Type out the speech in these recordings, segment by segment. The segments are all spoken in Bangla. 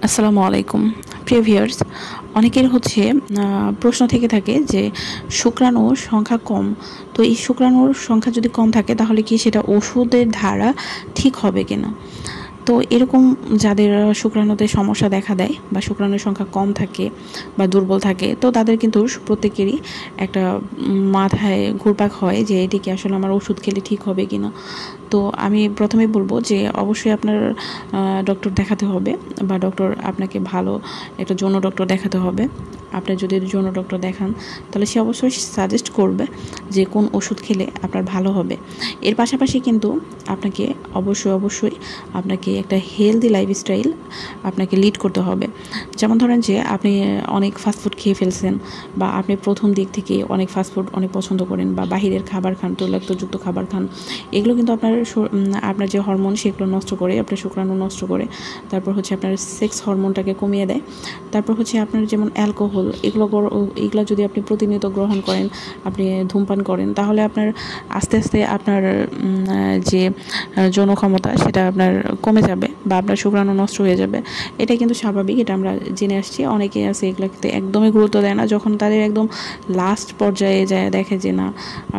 আসসালামু আলাইকুম প্রিয় ভিউয়ার্স, অনেকের প্রশ্ন থেকে থাকে যে শুক্রাণুর সংখ্যা কম। তো এই শুক্রাণুর সংখ্যা যদি কম থাকে তাহলে কি সেটা ওষুধের ধারা ঠিক হবে কিনা। তো এরকম যাদের শুক্রাণুতে সমস্যা দেখা দেয় বা শুক্রাণুর সংখ্যা কম থাকে বা দুর্বল থাকে, তো তাদের কিন্তু প্রত্যেকেরই একটা মাথায় ঘুরপাক হয় যে এটি কি আসলে আমার ওষুধ খেলে ঠিক হবে কিনা। তো আমি প্রথমেই বলবো যে অবশ্যই আপনার ডক্টর দেখাতে হবে বা ডক্টর আপনাকে ভালো একটা যৌন ডক্টর দেখাতে হবে। আপনি যদি যৌন ডক্টর দেখান তাহলে সে অবশ্যই সাজেস্ট করবে যে কোন ওষুধ খেলে আপনার ভালো হবে। এর পাশাপাশি কিন্তু আপনাকে অবশ্যই আপনাকে একটা হেলদি লাইফস্টাইল আপনাকে লিড করতে হবে। যেমন ধরেন যে আপনি অনেক ফাস্টফুড খেয়ে ফেলছেন বা আপনি প্রথম দিক থেকে অনেক ফাস্টফুড অনেক পছন্দ করেন বা বাহিরের খাবার খান, তৈলাক্তযুক্ত খাবার খান, এগুলো কিন্তু আপনার যে হরমোন সেগুলো নষ্ট করে, আপনার শুক্রাণু নষ্ট করে। তারপর আপনার সেক্স হরমোনটাকে কমিয়ে দেয়। তারপর আপনার যেমন অ্যালকোহল, এগুলো যদি আপনি প্রতিনিয়ত গ্রহণ করেন, আপনি ধূমপান করেন, তাহলে আপনার আস্তে আস্তে আপনার যে যৌন ক্ষমতা সেটা আপনার কমে যাবে বা আপনার শুক্রাণু নষ্ট হয়ে যাবে। এটা কিন্তু স্বাভাবিক, এটা আমরা জেনে আসছি। অনেকেই আছে এগুলো কিন্তু একদমই গুরুত্ব দেয় না। যখন তাদের একদম লাস্ট পর্যায়ে যায় দেখে যে না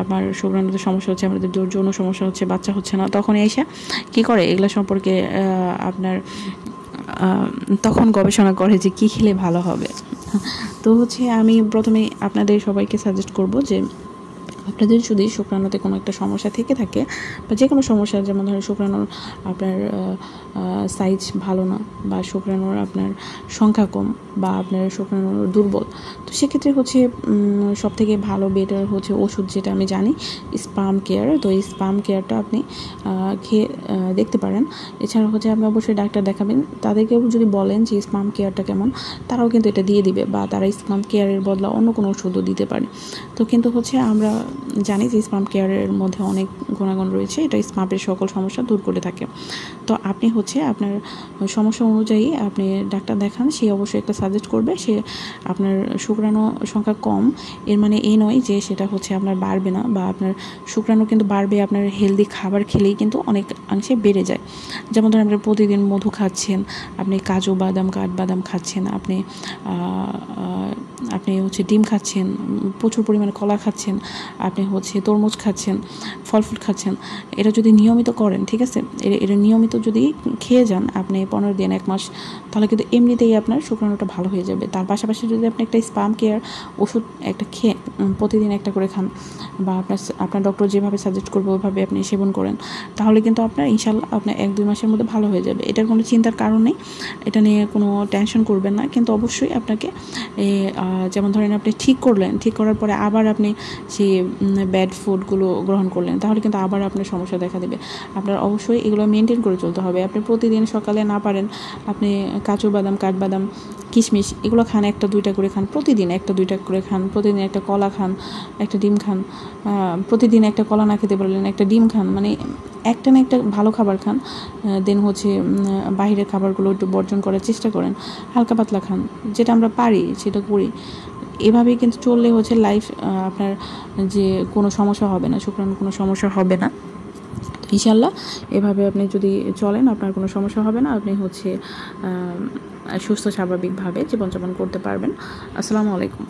আমার শুক্রাণুতে সমস্যা হচ্ছে, আমাদের যৌন সমস্যা হচ্ছে, বাচ্চা হচ্ছে না, তখন এসে কী করে এগুলো সম্পর্কে আপনার তখন গবেষণা করে যে কী খেলে ভালো হবে। তো আমি প্রথমে আপনাদের সবাইকে সাজেস্ট করব যে আপনাদের যদি শুক্রাণুতে কোনো একটা সমস্যা থেকে থাকে বা যে কোনো সমস্যা, যেমন ধরেন শুক্রাণুর আপনার সাইজ ভালো না বা শুক্রাণুর আপনার সংখ্যা কম বা আপনার শুক্রাণুর দুর্বল, তো সেক্ষেত্রে সবথেকে ভালো বেটার ওষুধ, যেটা আমি জানি, স্পাম কেয়ার। তো এই স্পাম কেয়ারটা আপনি খেয়ে দেখতে পারেন। এছাড়া আপনি অবশ্যই ডাক্তার দেখাবেন। তাদেরকেও যদি বলেন যে স্পাম কেয়ারটা কেমন, তারাও কিন্তু এটা দিয়ে দিবে বা তারা স্পাম কেয়ারের বদলা অন্য কোনো ওষুধও দিতে পারে। তো কিন্তু আমরা জানি যে স্পাম কেয়ারের মধ্যে অনেক গুণাগুণ রয়েছে, এটা স্পামের সকল সমস্যা দূর করে থাকে। তো আপনি আপনার সমস্যা অনুযায়ী আপনি ডাক্তার দেখান, সে অবশ্যই একটা সাজেস্ট করবে। সে আপনার শুক্রাণু সংখ্যা কম এর মানে এই নয় যে সেটা আপনার বাড়বে না বা আপনার শুক্রাণু কিন্তু বাড়বে। আপনার হেলদি খাবার খেলেই কিন্তু অনেকাংশে বেড়ে যায়। যেমন ধরেন আপনি প্রতিদিন মধু খাচ্ছেন, আপনি কাজু বাদাম, কাঠবাদাম খাচ্ছেন, আপনি ডিম খাচ্ছেন, প্রচুর পরিমাণে কলা খাচ্ছেন, আপনি তরমুজ খাচ্ছেন, ফল ফুল খাচ্ছেন। এটা যদি নিয়মিত করেন, ঠিক আছে, এটা নিয়মিত যদি খেয়ে যান আপনি 15 দিন 1 মাস, তাহলে কিন্তু এমনিতেই আপনার শুক্রাণুটা ভালো হয়ে যাবে। তার পাশাপাশি যদি আপনি একটা স্পাম কেয়ার ওষুধ একটা খেয়ে প্রতিদিন একটা করে খান বা আপনার ডক্টর যেভাবে সাজেস্ট করবে ওইভাবে আপনি সেবন করেন, তাহলে কিন্তু আপনার ইনশাল্লাহ আপনার 1-2 মাসের মধ্যে ভালো হয়ে যাবে। এটার কোনো চিন্তার কারণ নেই, এটা নিয়ে কোনো টেনশন করবেন না। কিন্তু অবশ্যই আপনাকে যেমন ধরেন আপনি ঠিক করার পরে আবার আপনি সেই ব্যাড ফুডগুলো গ্রহণ করলেন, তাহলে কিন্তু আবার আপনার সমস্যা দেখা দেবে। আপনার অবশ্যই এগুলো মেনটেন করে চলতে হবে। আপনি প্রতিদিন সকালে না পারেন আপনি কাজু বাদাম, কাঠবাদাম, কিশমিশ এগুলো খান, 1-2টা করে খান, প্রতিদিন 1-2টা করে খান, প্রতিদিন একটা কলা খান, একটা ডিম খান, প্রতিদিন একটা কলা না খেতে পারলেন একটা ডিম খান, মানে একটা না একটা ভালো খাবার খান। দেন বাহিরের খাবারগুলো একটু বর্জন করার চেষ্টা করেন, হালকা পাতলা খান, যেটা আমরা পারি সেটা করি। এভাবেই কিন্তু চললে লাইফ আপনার যে কোনো সমস্যা হবে না, শুক্রাণুর কোনো সমস্যা হবে না ইনশাল্লাহ। এভাবে আপনি যদি চলেন আপনার কোনো সমস্যা হবে না, আপনি সুস্থ স্বাভাবিকভাবে জীবনযাপন করতে পারবেন। আসসালামু আলাইকুম।